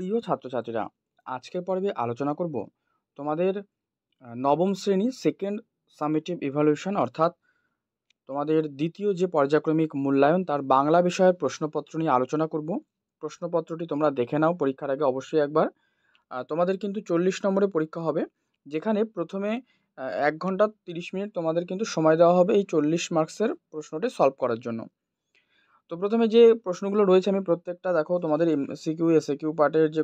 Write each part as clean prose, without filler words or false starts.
প্রিয় ছাত্রছাত্রীরা, আজকের পর্বে আলোচনা করব তোমাদের নবম শ্রেণী সেকেন্ড সামেটিভ ইভ্যালুয়েশন অর্থাৎ তোমাদের দ্বিতীয় যে পর্যায়ক্রমিক মূল্যায়ন তার বাংলা বিষয়ের প্রশ্নপত্র নিয়ে আলোচনা করব। প্রশ্নপত্রটি তোমরা দেখে নাও পরীক্ষার আগে অবশ্যই একবার। তোমাদের কিন্তু 40 নম্বরের পরীক্ষা হবে, যেখানে প্রথমে 1 ঘন্টা 30 মিনিট তোমাদের কিন্তু সময় দেওয়া হবে এই 40 মার্কসের প্রশ্নটি সলভ করার জন্য। তো প্রথমে যে প্রশ্নগুলো রয়েছে আমি প্রত্যেকটা দেখো তোমাদের এমসিকিউ এসএকিউ পার্টের যে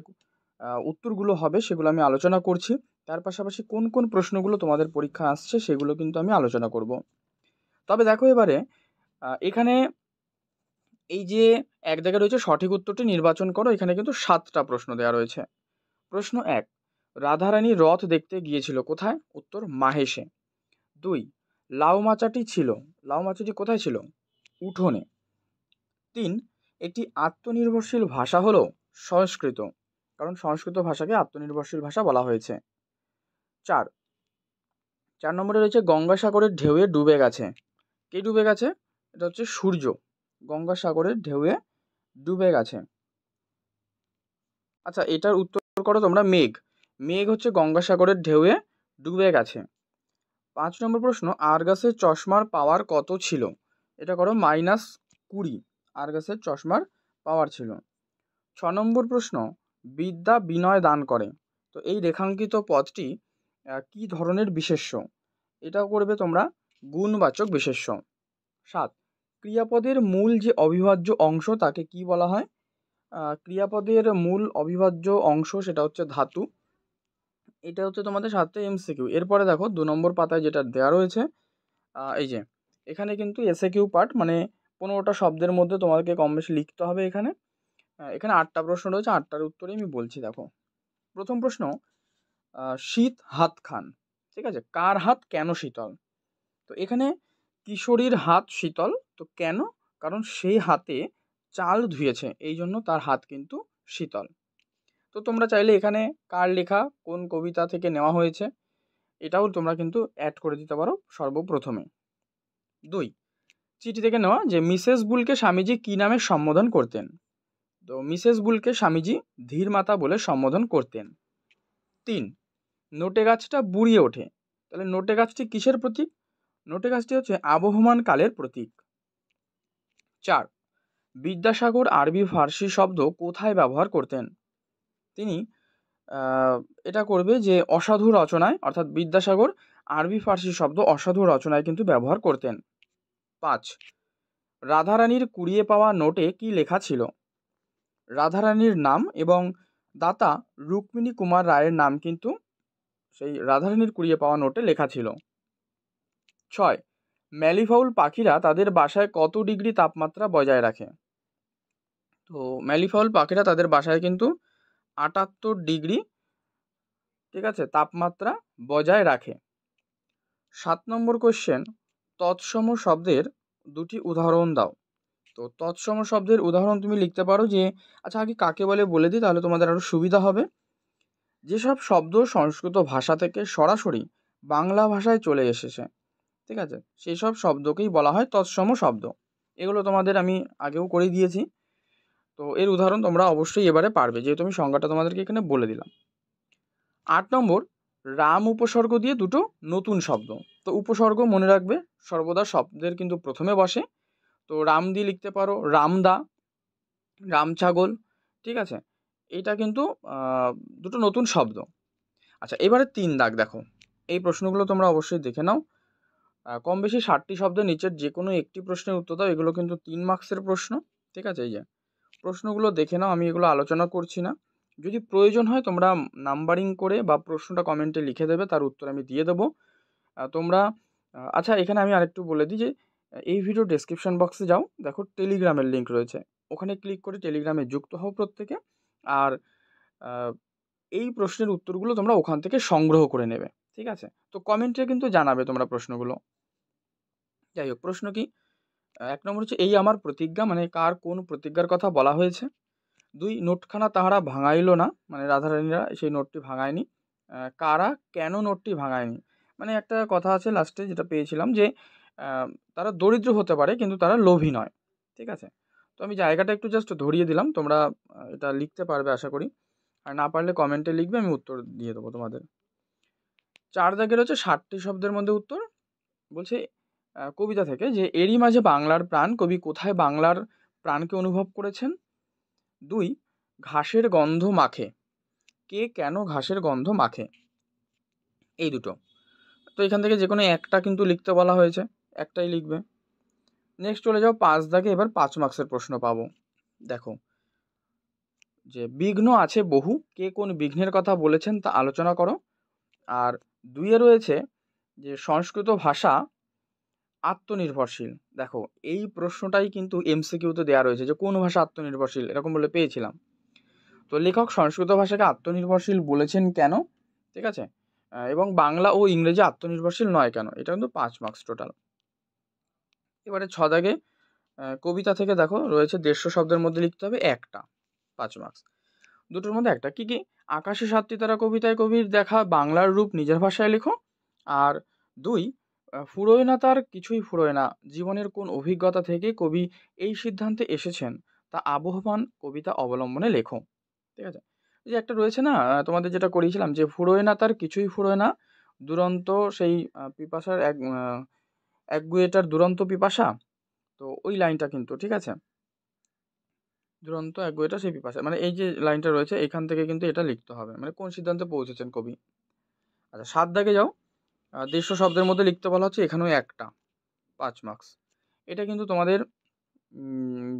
উত্তরগুলো হবে সেগুলো আমি আলোচনা করছি। তার পাশাপাশি কোন কোন প্রশ্নগুলো তোমাদের পরীক্ষা আসছে সেগুলো কিন্তু আমি আলোচনা করব। তবে দেখো এবারে এখানে এই যে এক জায়গায় রয়েছে সঠিক উত্তরটি নির্বাচন করো, এখানে কিন্তু 7টা প্রশ্ন দেওয়া রয়েছে। প্রশ্ন 1, রাধারানী রথ দেখতে গিয়েছিল কোথায়? উত্তর মাহেশে। 2, লাউ মাচাটি কোথায় ছিল? উঠোনে। 3, একটি আত্মনির্ভরশীল ভাষা হলো সংস্কৃত, কারণ সংস্কৃত ভাষাকে আত্মনির্ভরশীল ভাষা বলা হয়েছে। 4 নম্বরে রয়েছে গঙ্গাসাগরের ঢেউয়ে ডুবে গেছে। কে ডুবে গেছে? এটা হচ্ছে সূর্য গঙ্গাসাগরের ঢেউয়ে ডুবে গেছে। আচ্ছা, এটার উত্তর করো তোমরা মেঘ হচ্ছে গঙ্গাসাগরের ঢেউয়ে ডুবে গেছে। 5 নম্বর প্রশ্ন, আরগাসের চশমার পাওয়ার কত ছিল? এটা করো -20 আরগাসের চশমার পাওয়ার ছিল। 6 নম্বর প্রশ্ন, বিদ্যা বিনয় দান করে। তো এই রেখাঙ্কিত পদটি কি ধরনের বিশেষ্য? এটাও করবে তোমরা গুণবাচক বিশেষ্য। 7, ক্রিয়াপদের মূল যে অবিভাজ্য অংশ তাকে কি বলা হয়? ক্রিয়াপদের মূল অবিভাজ্য অংশ সেটা হচ্ছে ধাতু। এটা হচ্ছে তোমাদের 7টে এমসিকিউ। এরপরে দেখো 2 নম্বর পাতায় যেটা দেওয়া রয়েছে, এই যে এখানে কিন্তু এসএকিউ পার্ট, মানে 15টা শব্দের মধ্যে তোমাদেরকে কম বেশি লিখতে হবে। এখানে 8টা প্রশ্ন রয়েছে, 8টার উত্তরে আমি বলছি। দেখো প্রথম প্রশ্ন, শীত হাত খান, ঠিক আছে, কার হাত কেন শীতল? তো এখানে কিশোরীর হাত শীতল। তো কেন? কারণ সেই হাতে চাল ধুয়েছে, এই জন্য তার হাত কিন্তু শীতল। তো তোমরা চাইলে এখানে কার লেখা, কোন কবিতা থেকে নেওয়া হয়েছে এটাও তোমরা কিন্তু অ্যাড করে দিতে পারো সর্বপ্রথমে। 2, চিঠি থেকে নেওয়া যে মিসেস বুলকে স্বামীজি কী নামে সম্বোধন করতেন? তো মিসেস বুলকে স্বামীজি ধীর মাতা বলে সম্বোধন করতেন। 3, নোটে গাছটা বুড়িয়ে ওঠে। তাহলে নোটে গাছটি কিসের প্রতীক? নোটে গাছটি হচ্ছে আবহমান কালের প্রতীক। 4, বিদ্যাসাগর আরবি ফার্সি শব্দ কোথায় ব্যবহার করতেন? তিনি এটা করবে যে অসাধু রচনায়, অর্থাৎ বিদ্যাসাগর আরবি ফার্সি শব্দ অসাধু রচনায় কিন্তু ব্যবহার করতেন। 5, রাধারানীর কুড়িয়ে পাওয়া নোটে কি লেখা ছিল? রাধারানীর নাম এবং দাতা রুক্মিণী কুমার রায়ের নাম কিন্তু সেই রাধারানীর কুড়িয়ে পাওয়া নোটে লেখা ছিল। 6, ম্যালিফাউল পাখিরা তাদের বাসায় কত ডিগ্রি তাপমাত্রা বজায় রাখে? তো ম্যালিফাউল পাখিরা তাদের বাসায় কিন্তু 78 ডিগ্রি, ঠিক আছে, তাপমাত্রা বজায় রাখে। 7 নম্বর কোশ্চেন, তৎসম শব্দের 2টি উদাহরণ দাও। তো তৎসম শব্দের উদাহরণ তুমি লিখতে পারো যে, আচ্ছা আগে কাকে বলে বলে দিই, তাহলে তোমাদের আরও সুবিধা হবে। যেসব শব্দ সংস্কৃত ভাষা থেকে সরাসরি বাংলা ভাষায় চলে এসেছে, ঠিক আছে, সেই সব শব্দকেই বলা হয় তৎসম শব্দ। এগুলো তোমাদের আমি আগেও করে দিয়েছি। তো এর উদাহরণ তোমরা অবশ্যই এবারে পারবে, যেহেতু আমি সংজ্ঞাটা তোমাদেরকে এখানে বলে দিলাম। 8 নম্বর, রাম উপসর্গ দিয়ে 2টো নতুন শব্দ। তো উপসর্গ মনে রাখবে সর্বদা শব্দের কিন্তু প্রথমে বসে। তো রাম দিয়ে লিখতে পারো রামদা, রামছাগল, ঠিক আছে, এটা কিন্তু 2টো নতুন শব্দ। আচ্ছা, এবারে 3 দাগ দেখো, এই প্রশ্নগুলো তোমরা অবশ্যই দেখে নাও। কম বেশি 60টি শব্দের নিচের যে কোনো একটি প্রশ্নের উত্তর দাও। এগুলো কিন্তু 3 মার্কসের প্রশ্ন, ঠিক আছে। এই যে প্রশ্নগুলো দেখে নাও, আমি এগুলো আলোচনা করছি না। যদি প্রয়োজন হয় তোমরা নাম্বারিং করে বা প্রশ্নটা কমেন্টে লিখে দেবে, তার উত্তর আমি দিয়ে দেবো। তোমরা আচ্ছা, এখানে আমি আরেকটু বলে দিই যে এই ভিডিও ডেসক্রিপশন বক্সে যাও, দেখো টেলিগ্রামের লিঙ্ক রয়েছে, ওখানে ক্লিক করে টেলিগ্রামে যুক্ত হও প্রত্যেকে। আর এই প্রশ্নের উত্তরগুলো তোমরা ওখান থেকে সংগ্রহ করে নেবে, ঠিক আছে। তো কমেন্টে কিন্তু জানাবে তোমরা প্রশ্নগুলো। যাই হোক, প্রশ্ন কি? 1 নম্বর হচ্ছে এই আমার প্রতিজ্ঞা, মানে কার কোন প্রতিজ্ঞার কথা বলা হয়েছে? 2, নোটখানা তাহারা ভাঙাইল না, মানে রাধারানীরা সেই নোটটি ভাঙায়নি। কারা কেন নোটটি ভাঙায়নি? মানে একটা কথা আছে লাস্টে যেটা পেয়েছিলাম যে তারা দরিদ্র হতে পারে কিন্তু তারা লোভী নয়, ঠিক আছে। তো আমি জায়গাটা একটু জাস্ট ধরিয়ে দিলাম, তোমরা এটা লিখতে পারবে আশা করি। আর না পারলে কমেন্টে লিখবে, আমি উত্তর দিয়ে দেবো তোমাদের। 4 দাগের হচ্ছে 60টি শব্দের মধ্যে উত্তর। বলছে কবিতা থেকে যে এরই মাঝে বাংলার প্রাণ, কবি কোথায় বাংলার প্রাণকে অনুভব করেছেন। 2, ঘাসের গন্ধ মাখে, কে কেন ঘাসের গন্ধ মাখে। এই দুটো। তো এখান থেকে যে কোনো একটা কিন্তু লিখতে বলা হয়েছে, একটাই লিখবে। নেক্সট চলে যাও 5 দাগে, এবার 5 মার্কসের প্রশ্ন পাবো। দেখো যে বিঘ্ন আছে বহু, কে কোন বিঘ্নের কথা বলেছেন তা আলোচনা করো। আর 2-এ রয়েছে যে সংস্কৃত ভাষা আত্মনির্ভরশীল। দেখো এই প্রশ্নটাই কিন্তু এমসিকিউতে দেওয়া রয়েছে যে কোন ভাষা আত্মনির্ভরশীল, এরকম বলে পেয়েছিলাম। তো লেখক সংস্কৃত ভাষাকে আত্মনির্ভরশীল বলেছেন কেন, ঠিক আছে, এবং বাংলা ও ইংরেজি আত্মনির্ভরশীল নয় কেন। এটা কিন্তু 5 মার্কস টোটাল। এবারে 6 দাগে কবিতা থেকে দেখো রয়েছে 150 শব্দের মধ্যে লিখতে হবে একটা, 5 মার্কস। দুটোর মধ্যে একটা কি কি, আকাশে 7টি তারা কবিতায় কবির দেখা বাংলার রূপ নিজের ভাষায় লেখো। আর 2, ফুরোয় না তার কিছুই ফুরোয় না, জীবনের কোন অভিজ্ঞতা থেকে কবি এই সিদ্ধান্তে এসেছেন তা আবহমান কবিতা অবলম্বনে লেখো। ঠিক আছে, এই যে একটা রয়েছে না তোমাদের যেটা করিয়েছিলাম যে ফুরোয় না তার কিছুই ফুরোয় না, দুরন্ত সেই পিপাসার এক গুয়েটার দুরন্ত পিপাসা। তো ওই লাইনটা কিন্তু ঠিক আছে, দুরন্ত এক গুয়েটা সেই পিপাসা, মানে এই যে লাইনটা রয়েছে এখান থেকে কিন্তু এটা লিখতে হবে, মানে কোন সিদ্ধান্তে পৌঁছেছেন কবি। আচ্ছা 7 দাগে যাও, 150 শব্দের মধ্যে লিখতে বলা হচ্ছে, এখানেও একটা, 5 মার্কস। এটা কিন্তু তোমাদের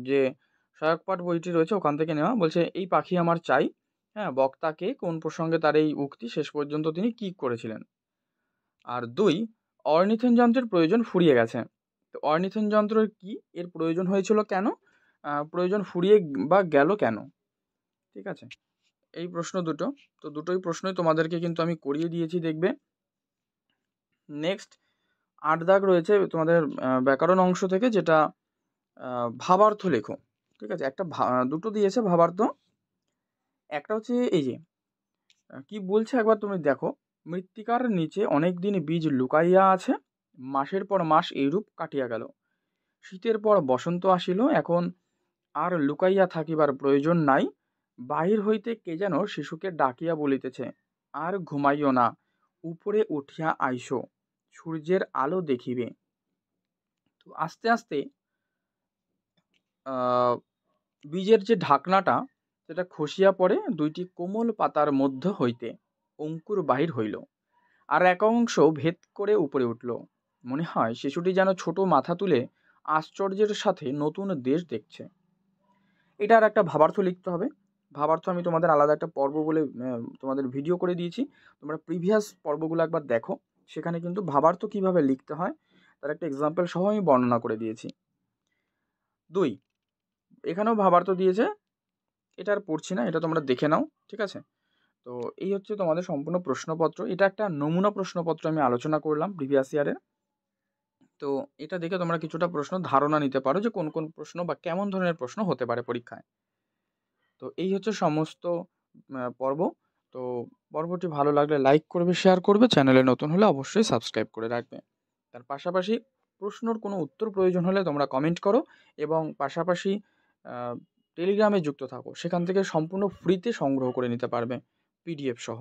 যে সহায়ক পাঠ বইটি রয়েছে ওখান থেকে নেওয়া। বলছে এই পাখি আমার চাই, হ্যাঁ, বক্তাকে কোন প্রসঙ্গে তার এই উক্তি শেষ পর্যন্ত তিনি কি করেছিলেন। আর 2, অর্নিথন যন্ত্রের প্রয়োজন ফুরিয়ে গেছে। তো অর্নিথন যন্ত্রের কি, এর প্রয়োজন হয়েছিল কেন, প্রয়োজন ফুরিয়ে বা গেল কেন। ঠিক আছে, এই প্রশ্ন দুটো। তো দুটোই প্রশ্নই তোমাদেরকে কিন্তু আমি করিয়ে দিয়েছি, দেখবে। নেক্সট 8 দাগ রয়েছে তোমাদের ব্যাকরণ অংশ থেকে, যেটা ভাবার্থ লেখো। ঠিক আছে, একটা দুটো দিয়েছে ভাবার্থ। একটা হচ্ছে এই যে কি বলছে একবার তুমি দেখো, মৃত্তিকার নিচে অনেক দিন বীজ লুকাইয়া আছে, মাসের পর মাস এইরূপ কাটিয়া গেল, শীতের পর বসন্ত আসিল, এখন আর লুকাইয়া থাকিবার প্রয়োজন নাই, বাহির হইতে কে যেন শিশুকে ডাকিয়া বলিতেছে, আর ঘুমাইও না, উপরে উঠিয়া আইসো, সূর্যের আলো দেখিবে। তো আস্তে আস্তে বীজের যে ঢাকনাটা সেটা খসিয়া পড়ে, 2টি কোমল পাতার মধ্য হইতে অঙ্কুর বাহির হইল, আর এক অংশ ভেদ করে উপরে উঠল। মনে হয় শিশুটি যেন ছোট মাথা তুলে আশ্চর্যের সাথে নতুন দেশ দেখছে। এটার একটা ভাবার্থ লিখতে হবে। ভাবার্থ আমি তোমাদের আলাদা একটা পর্ব বলে তোমাদের ভিডিও করে দিয়েছি, তোমরা প্রিভিয়াস পর্বগুলো একবার দেখো, সেখানে কিন্তু ভাবার্থ কিভাবে লিখতে হয় তার একটা এক্সাম্পল সহ আমি বর্ণনা করে দিয়েছি। 2, এখানেও ভাবার্থ দিয়েছে, এটা আর পড়ছি না, এটা তোমরা দেখে নাও। ঠিক আছে, তো এই হচ্ছে তোমাদের সম্পূর্ণ প্রশ্নপত্র। এটা একটা নমুনা প্রশ্নপত্র আমি আলোচনা করলাম প্রিভিয়াস ইয়ারের। তো এটা দেখে তোমরা কিছুটা প্রশ্ন ধারণা নিতে পারো যে কোন কোন প্রশ্ন বা কেমন ধরনের প্রশ্ন হতে পারে পরীক্ষায়। তো এই হচ্ছে সমস্ত পর্ব। তো পর্বটি ভালো লাগলে লাইক করবে, শেয়ার করবে, চ্যানেলে নতুন হলে অবশ্যই সাবস্ক্রাইব করে রাখবে। তার পাশাপাশি প্রশ্নর কোনো উত্তর প্রয়োজন হলে তোমরা কমেন্ট করো, এবং পাশাপাশি টেলিগ্রামে যুক্ত থাকো, সেখান থেকে সম্পূর্ণ ফ্রিতে সংগ্রহ করে নিতে পারবে পিডিএফ সহ।